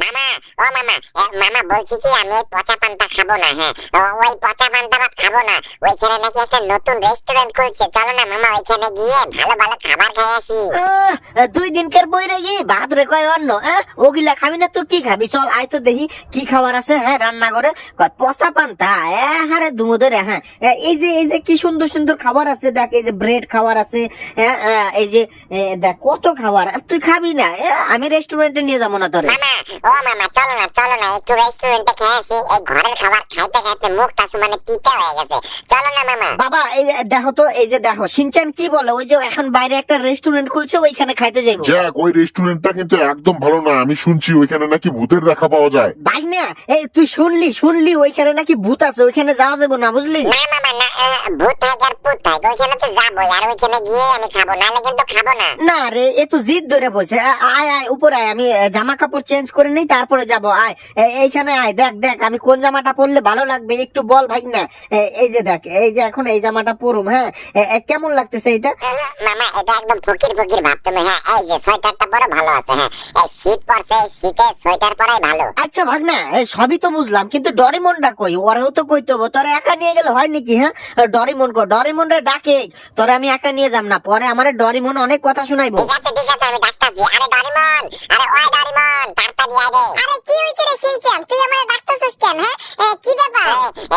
মামা, ও মামা, মামা বলছি কি আমি এই পচা পান্তা খাবো না। হ্যাঁ, ওই পচা পান্তা ভাত খাবো না। ওইখানে নাকি একটা নতুন রেস্টুরেন্ট খুলছে, চলো না মামা ওইখানে গিয়ে ভালো ভালো খাবার খেয়ে আসি। 2 দিনকার বইরে গিয়ে ভাত রে কয় অন্য, ওগুলা খাবি না তো কি খাবি? চল আয় তো দেখি কি খাবার আছে। হ্যাঁ, রান্না করে পচা পান্তা, হারে ধুমো ধরে। হ্যাঁ, এই যে কি সুন্দর সুন্দর খাবার আছে দেখ, এই যে ব্রেড খাবার আছে। এই যে দেখ কত খাবার, তুই খাবি না? আমি রেস্টুরেন্টে নিয়ে যাবো না তোরে। মামা, ও মামা, চলো না চলো না একটু রেস্টুরেন্টে খেয়ে আসি। এই ঘরের খাবার খাইতে খাইতে মুখটা মানে তিতা হয়ে গেছে। চলো না মামা। বাবা এই যে দেখো তো, এই যে দেখো শিনচান কি বলে, ওই যে এখন বাইরে একটা রেস্টুরেন্ট খুলছে, ওইখানে খাইতে যাইবো। যাক, ওই রেস্টুরেন্টটা কিন্তু একদম ভালো না। আমি শুনছি ওইখানে নাকি ভূতের দেখা পাওয়া যায়। ভাই না, এই তুই শুনলি ওইখানে নাকি ভূত আছে, ওইখানে যাওয়া যাবো না বুঝলি? না মামা না, ভূত থাকে আর ভূত থাকে, ওইখানে তো যাবোই, আর ওইখানে গিয়ে আমি খাবো, নাহলে কিন্তু খাবো না। না রে, এ তো জিদ ধরে বসে। আয় আয় উপরে আয়, আমি জামা কাপড় চেঞ্জ করে নেই তারপরে যাবো। আয় এইখানে আয়, দেখ দেখ আমি কোন জামাটা পরলে ভালো লাগবে একটু বল ভাই না। এই যে দেখ, এই যে এখন এই জামাটা পরুম। হ্যাঁ, কেমন লাগতেছে এটা? মামা এটা একদম ফকির ফকির ভাব তুমি। হ্যাঁ, এই যে সোয়েটারটা পরে ভালো আছে। হ্যাঁ, এই শীত পড়ছে, এই শীতে সোয়েটার পরাই ভালো। আচ্ছা ভাগনা, সবই তো বুঝলাম, কিন্তু ডরিমনটা কই? ওরেও তো কইতে হবো। তোরা একা নিয়ে গেলে হয় নাকি? হ্যাঁ, ডরিমন কো, ডরিমনরে ডাকে। তোরা আমি একা নিয়ে যাম না, পরে আমার ডরিমন অনেক কথা শুনাইবো। ঠিক আছে ঠিক আছে, আমি ডাকতাছি। আরে ডরিমন, আরে ওই ডরিমন, তাড়াতাড়ি আয় রে। আরে কি হইছে রে শিনচান, তুই আমারে ডাকতেছিস কেন? হ্যাঁ, কি ব্যাপার?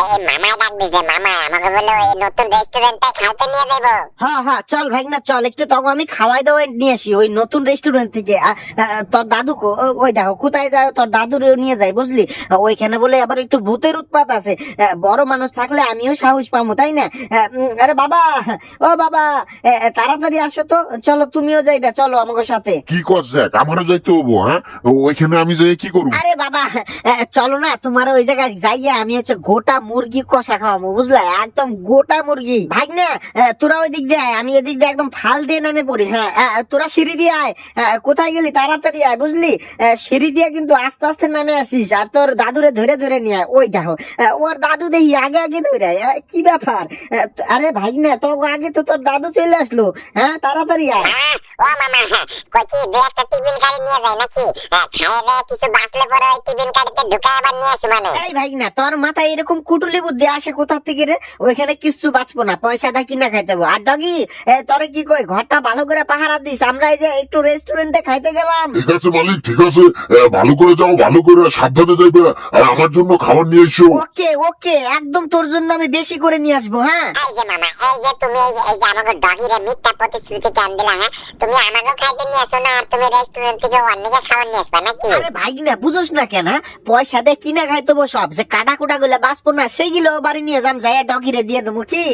এই মামা ডাক দিছে। মামা আমাকে বললো এই নতুন রেস্টুরেন্টে খাইতে নিয়ে যাইবো। হ্যাঁ হ্যাঁ, চল ভাগনা চল, একটু তখন আমি খাওয়াই দাওয়াই নিয়ে আসি ওই নতুন রেস্টুরেন্ট থেকে। তোর দাদুকে ওই দেখো কোথায় যায়, তোর দাদুর নিয়ে যাই বুঝলি? ওইখানে বলে আবার একটু ভূতের উৎপাত আছে। বড় মানুষ থাকলে আমিও সাহস পাবো, তাই না? আরে বাবা, ও বাবা, তাড়াতাড়ি আসো তো, চলো তুমিও যাইবা, চলো আমাকে সাথে। কি কর যাক, আমারও যাইতে হবো। হ্যাঁ, ওইখানে আমি যাই কি করবো? আরে বাবা, চলো না, তোমার ওই জায়গায় যাইয়া আমি হচ্ছে গোটা মুরগি কষা খাওয়াবো বুঝলা, একদম গোটা মুরগি। ভাই না, তোরা ওই দিক দিয়ে আয়, আমি এদিক দিয়ে একদম ফাল দিয়ে নেমে পড়ি। হ্যাঁ, তোরা সিঁড়ি দিয়ে আয়। কোথায় গেলি? তাড়াতাড়ি আয় বুঝলি? সিঁড়ি দিয়ে কিন্তু আস্তে আস্তে নামে আসিস, আর তোর দাদুরে ধরে ধরে নিয়ে আয়। ওই দেখো, ওর দাদু দেখি আগে আগে ধরে আয়। কি ব্যাপার? আরে ভাই না, তো আগে তো তোর দাদু চলে আসলো। হ্যাঁ, তাড়াতাড়ি আয়। ও মামা, কই কি দুই একটা টিফিন গাড়ি নিয়ে যায় নাকি? খাইয়ে দেয় কিছু বাঁচলে পরে ওই টিফিন গাড়িতে ঢুকাই আবার নিয়ে আসি মানে। এই ভাই না, তোর মাথায় এরকম কুটুলি বুদ্ধি আসে কোথা থেকে রে? ওইখানে কিচ্ছু বাঁচবো না, পয়সা দা কিনা খাইতে হবে। আর ডগি, তোরে কি কই, ঘরটা ভালো করে পাহারা দিস, আমরা এই যে একটু রেস্টুরেন্টে খাইতে গেলাম। ঠিক আছে মালিক, ঠিক আছে। ভালো করে যাও, ভালো করে সাবধানে যাইবে। আর আমার জন্য খাবার নিয়ে এসো। ওকে ওকে, একদম তোর জন্য আমি বেশি করে নিয়ে আসবো। হ্যাঁ, এই যে মামা, এই যে তুমি এই যে আমাকে ডগিরে মিথ্যা প্রতিশ্রুতি কেন দিলা? হ্যাঁ, তুমি আমাকে খাইতে নিয়ে আসো না, আর তুমি রেস্টুরেন্ট থেকে অন্যকে খাবার নিয়ে আসবা নাকি? আরে ভাই না, বুঝোস না কেন? পয়সা দিয়ে কিনা খাইতে হবো সব, যে কাটা কুটা গুলো বাঁচবো না সেইগুলো বাড়ি নিয়ে যাম, যাই ডগিরে দিয়ে দেবো। কি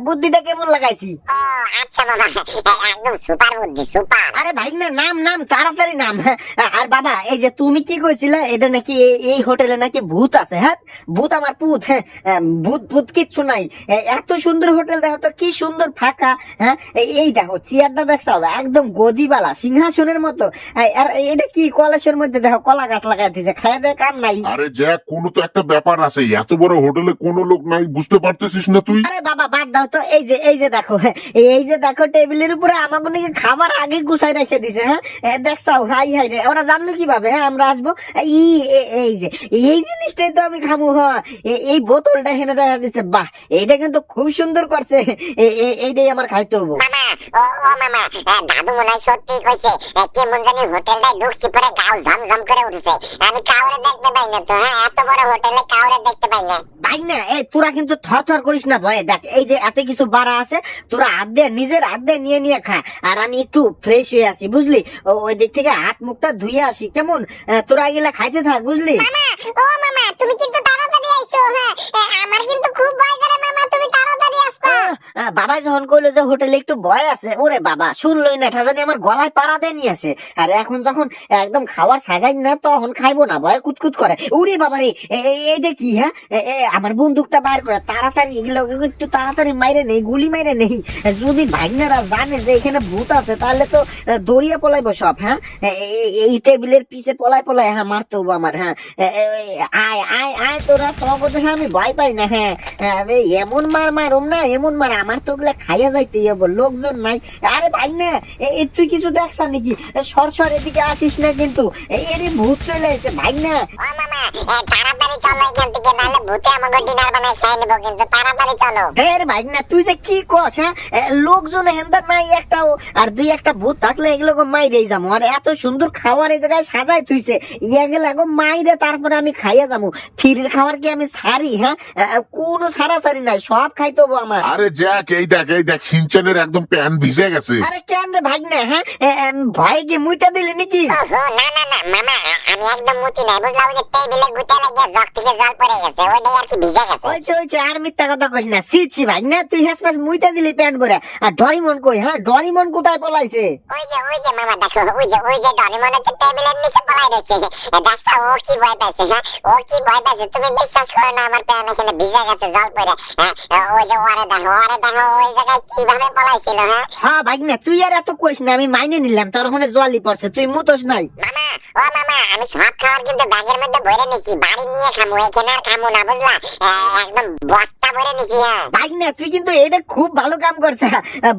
বুদ্ধিটা কেমন লাগাইছি? ও আচ্ছা মামা, একদম সুপার বুদ্ধি, সুপার। আরে ভাই না, নাম নাম তাড়াতাড়ি নাম। আর বাবা, এই যে তুমি কি কইছিলে, এটা নাকি এই হোটেলে নাকি ভূত আছে? হ্যাঁ, ভূত আমার পুত। হ্যাঁ, ভূত ভূত কিচ্ছু নাই। এত সুন্দর হোটেল দেখো তো, কি সুন্দর ফাঁকা। হ্যাঁ, এই দেখো চেয়ারটা দেখছো, একদম গদিবালা সিংহাসনের মতো। আর এটা কি কলেজের মধ্যে দেখো কলা গাছ লাগাই দিয়েছে, খায় দেয় কাম নাই। আরে যাক, কোনো তো একটা ব্যাপার আছে। এত বড় হোটেলে কোনো লোক নাই, বুঝতে পারতেছিস না তুই? আরে বাবা বাদ দাও তো, এই যে দেখো, এই যে দেখো টেবিলের উপরে আমাকে নাকি খাবার আগে গুছাই রেখে দিছে। হ্যাঁ, দেখছাও? হাই হাই রে, ওরা জানলো কিভাবে হ্যাঁ আমরা আসবো? এই যে এই জিনিসটাই তো আমি খাবো। হ্যাঁ, এই বোতলটা হেনে দেখা দিচ্ছে, বাহ, এইটা কিন্তু খুব সুন্দর করছে। এইটাই আমার খাইতে হবো। মামা, ও মামা, দাদু মনে হয় সত্যি কইছে। কেমন জানি হোটেলটায় ঢুকছি, পরে গাও ঝমঝম করে উঠেছে। আমি কাউরে দেখতে পাই না তো। হ্যাঁ, এত বড় হোটেলে কাউরে দেখতে পাই না। ভাই না, তোরা কিন্তু থর করিস না ভয়ে। দেখ এই যে এত কিছু বাড়া আছে, তোরা হাত দিয়ে নিজের হাত দিয়ে নিয়ে নিয়ে খা, আর আমি একটু ফ্রেশ হয়ে আসি বুঝলি? ওই দিক থেকে হাত মুখটা ধুয়ে আসি কেমন? তোরা এগুলা খাইতে থাক বুঝলি? মামা, ও মামা, তুমি কিন্তু তাড়াতাড়ি আইসো। হ্যাঁ, আমার কিন্তু খুব ভয় করে মামা, তুমি তাড়াতাড়ি আসবা। বাবা যখন কইলো যে হোটেলে একটু ভয় আছে, ওরে বাবা শুনলই না, ঠাজানি আমার গলায় পাড়া দিয়ে নিয়ে আসে। আর এখন যখন একদম খাবার সাজাই না, তখন খাইবো না, ভয় কুতকুত করে। উরে বাবারে, এইটা কি? হ্যাঁ, আমার বন্দুকটা বার করে তাড়াতাড়ি এগুলো একটু তাড়াতাড়ি মাইরে নেই, গুলি মাইরে নেই। যদি ভাগ্নেরা জানে যে এখানে ভূত আছে, তাহলে তো দড়িয়ে পলাইবো সব। হ্যাঁ, এই টেবিলের পিছে পলাই পলাই হ্যাঁ মারতে হবো আমার। হ্যাঁ, আয় আয় আয় তোরা, তোর কথা আমি ভয় পাই না। হ্যাঁ, এমন মার মারুম না, এমন যেমন মার আমার তো ওগুলা খাইয়া যাইতে হবে, লোকজন নাই। আরে ভাই না তুই কিছু দেখছ নাকি? সর এদিকে আসিস না কিন্তু, এরে ভূত চলে এসে ভাই না। ও মামা তাড়াতাড়ি চলো এখান থেকে, নাহলে ভূতে আমাকে ডিনার বানাই খেয়ে নেবো, কিন্তু তাড়াতাড়ি চলো। ঢের ভাই না তুই যে কি কস, হ্যাঁ লোকজন হেন্দার নাই একটাও, আর দুই একটা ভূত থাকলে এগুলো মাইরেই যাবো। আর এত সুন্দর খাবার এই জায়গায় সাজাই তুইছে, এগুলো মাইরে তারপরে আমি খাইয়া যাবো। ফিরের খাবার কি আমি সারি? হ্যাঁ কোনো সারাসারি নাই, সব খাইতে হবো আমার। আরে জ্যাক, এই দেখ সিনচানের একদম প্যান্ট ভিজে গেছে। আরে কেন রে ভাই না, হ্যাঁ ভয়ে কি মুইটা দিলি নাকি? ওহো, না মামা, আমি একদম মুতি নাই, বুঝলা? ওই যে টেবিলে গুতে লাগিয়ে জগ থেকে জল পড়ে গেছে, ওইটাই আর কি ভিজে গেছে। হয়েছে আর মিথ্যা কথা কইস না। ছি ভাই না, তুই হাসপাস মুইটা দিলি প্যান্ট পরে। আর ডরিমন কই? হ্যাঁ ডরিমন কোথায় পলাইছে? ওই যে মামা দেখো, ওই যে ডরিমন হচ্ছে টেবিলের নিচে পলাই রয়েছে। দেখছো ও কি ভয় পাইছে? হ্যাঁ ও কি ভয় পাইছে? তুমি বিশ্বাস করো না, আমার প্যান্ট এখানে ভিজে গেছে জল পড়ে। হ্যাঁ ওই যে ওরে দেখো ওই জায়গায় কিভাবে পলাইছিল। হ্যাঁ ভাই না তুই আর এত কইস না, আমি মাইনে নিলাম তোর ওখানে জলই পড়ছে, তুই মুতোস নাই। মামা আমি সব খাবার কিন্তু ব্যাগের মধ্যে ভরে নিছি, বাড়ি নিয়ে খামু, এখানে আর খামু না, বুঝলা? একদম বস্তা ভরে নিছি। হ্যাঁ ভাই না তুই কিন্তু এটা খুব ভালো কাম করছে,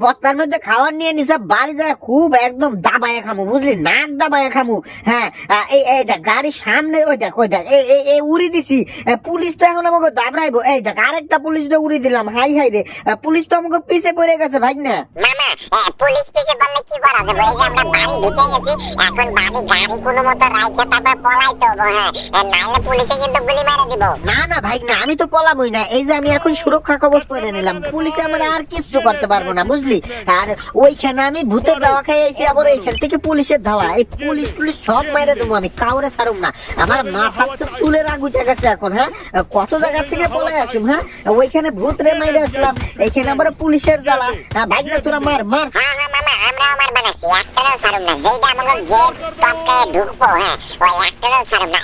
বস্তার মধ্যে খাবার নিয়ে নিছে, বাড়ি যায় খুব একদম দাবায় খামু, বুঝলি? নাক দাবায় খামু। হ্যাঁ এই দেখ গাড়ির সামনে, ওই দেখ এই উড়ি দিছি। পুলিশ তো এখন আমাকে দাবড়াইবো। এই দেখ আরেকটা পুলিশটা উড়ি দিলাম। হাই রে পুলিশ তো আমাকে পিছে পড়ে গেছে ভাই না। মামা পুলিশ পিছে বললে কি করা যাবে? এই যে আমরা বাড়ি ঢুকে গেছি, এখন বাড়ি গাড়ি কোনো মতো রাইখে তারপর পলাইতে হবে। হ্যাঁ নাহলে পুলিশে কিন্তু গুলি মেরে দিব। না ভাই না, আমি তো পলাবই না। এই যে আমি এখন সুরক্ষা কবচ পরে নিলাম, পুলিশে আমার আর কিছু করতে পারবো না, বুঝলি? আর ওইখানে আমি ভূতের দাওয়া খাইছি, আবার এইখান থেকে পুলিশের ধাওয়া। এই পুলিশ সব মাইরে দেবো, আমি কাউরে ছাড়ুম না। আমার মাথার তো চুলের আগ উঠে গেছে এখন। হ্যাঁ কত জায়গা থেকে পলাই আসুম। হ্যাঁ ওইখানে ভূত রে মাইরে আসলাম, এইখানে আবার পুলিশের জ্বালা। ভাই না তোরা মার হ্যাঁ মামা আমরাও মার বানাচ্ছি, একটারও ছাড়ুম না। যেটা আমাকে গেট টপকে ঢুকবো, হ্যাঁ ওই একটারও ছাড়ুম না।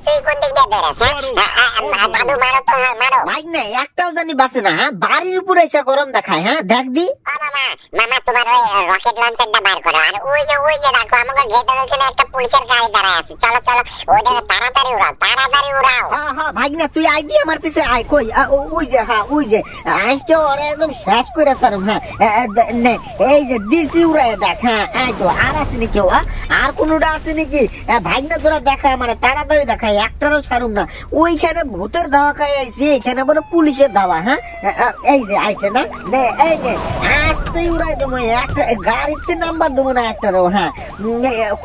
তুই কোন দিক দিয়ে ধরেছ? দাদু মারো তো, মারো। ভাই না একটাও জানি বাঁচে না। হ্যাঁ বাড়ির উপরে এসে গরম দেখায়। হ্যাঁ দেখ দি। মামা তোমার ওই রকেট লঞ্চারটা বার করো। আর ওই যে দেখো আমাকে গেটের ওখানে একটা পুলিশের গাড়ি দাঁড়ায় আছে। চলো ওইটা তাড়াতাড়ি উড়াও। হ্যাঁ ভাই না তুই আই দি আমার পিছে আয়। কই ওই যে আজকে ওরা একদম শেষ করে ছাড়ুম। হ্যাঁ এই যে দিছি উড়াই দেখ। হ্যাঁ এই তো আর আছে নাকি? আর কোনোটা আছে নাকি? ভাই না তোরা দেখায় আমার, তাড়াতাড়ি দেখায়, একটারও ছাড়ুম না। ওইখানে ভূতের ধাওয়া খাই আইছি, এখানে বলে পুলিশের ধাওয়া। হ্যাঁ এই যে আইছে না, এই নে আসতেই উড়াই দেবো। একটা গাড়িতে নাম্বার দেবো না একটারও। হ্যাঁ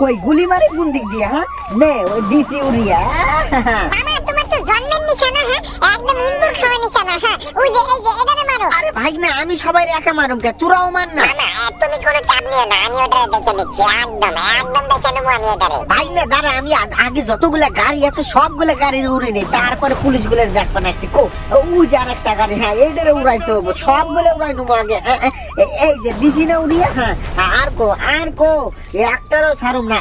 কই গুলি মারি কোন দিক দিয়ে? হ্যাঁ নে ওই দিছি উড়িয়া। মামা তোমার তো জন্মের নিশানা, হ্যাঁ একদম ইন্দুর খাওয়া নিশানা। হ্যাঁ ওই যে এটারে মারো। আরে ভাই না আমি সবাই একা মারুম কে, তোরাও মার না। মামা তুমি কোনো চাপ নিও না, আমি ওটারে দেখে নিচ্ছি। একদম দেখে নেবো আমি এটারে। ভাই না দাঁড়া, আমি আগে যতগুলা গাড়ি আছে সবগুলা গাড়ির উড়ে নেই, তারপরে পুলিশ গুলো দেখবা নাকছি। ওই যে আর একটা গাড়ি, হ্যাঁ এইটারে উড়াইতে হবো, সবগুলো উড়াই নেবো আগে। এই যে দিছি না উড়িয়া। হ্যাঁ আর কো একটারও ছাড়ুম না।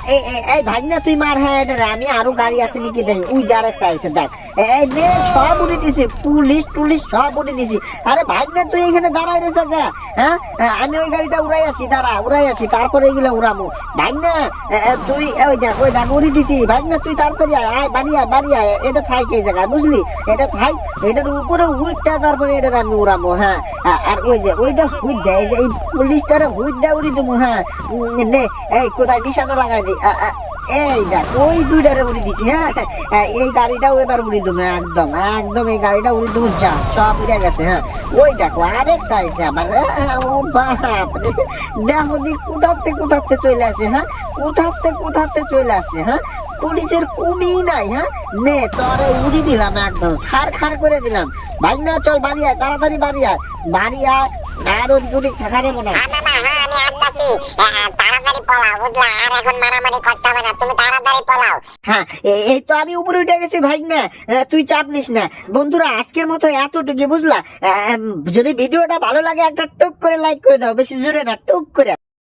এই ভাই না তুই মার। হ্যাঁ এটারে আমি আরো গাড়ি আছে নাকি দেখ, ওই যে আর একটা আছে দেখ। এই নে সব উড়ে দিছি, পুলিশ সব উড়ে দিছি। আরে ভাই না তুই এখানে দাঁড়াই রয়েছ। হ্যাঁ আমি ওই গাড়িটা উড়াই আসি, তারপরে এগুলো উড়াবো। ভাই না তুই ওই দেখ উড়ি দিছি। ভাই না তুই তাড়াতাড়ি আয়, বাড়ি আয়। এটা থাই এই জায়গায়, বুঝলি? এটা থাই, এটার উপরে হুইটটা, তারপরে এটা আমি উড়াবো। হ্যাঁ আর ওই যে ওইটা হুইট দেয়, এই পুলিশটারে হুইট দেয় উড়ি দেবো। হ্যাঁ নে এই কোথায় নিশানা লাগাই দিই। এই দেখ ওই দুইটারে উড়ি দিছি। হ্যাঁ এই গাড়িটাও এবার উড়ি দেবো। একদম এই গাড়িটা উড়ি দেবো। যা সব উড়ে গেছে। হ্যাঁ ওই দেখো আরেকটা আছে আবার। ও বাপ দেখো দি কোথাতে চলে আসে। হ্যাঁ কোথাতে চলে আসে। হ্যাঁ পুলিশের কুমি নাই। হ্যাঁ নে তোরে উড়ি দিলাম, একদম সার খার করে দিলাম। ভাই না চল বাড়ি আয়, তাড়াতাড়ি বাড়ি আয়। আর ওদিক থাকা যাবো না। মামা হ্যাঁ আমি আসতেছি, তাড়াতাড়ি পলাও, বুঝলা? আর এখন মারামারি করতে হবে না, তুমি তাড়াতাড়ি পলাও। হ্যাঁ এই তো আমি উপরে উঠে গেছি ভাই না, তুই চাপ নিস না। বন্ধুরা আজকের মতো এতটুকু, বুঝলা? যদি ভিডিওটা ভালো লাগে একটা টুক করে লাইক করে দাও, বেশি জোরে না, টুক করে।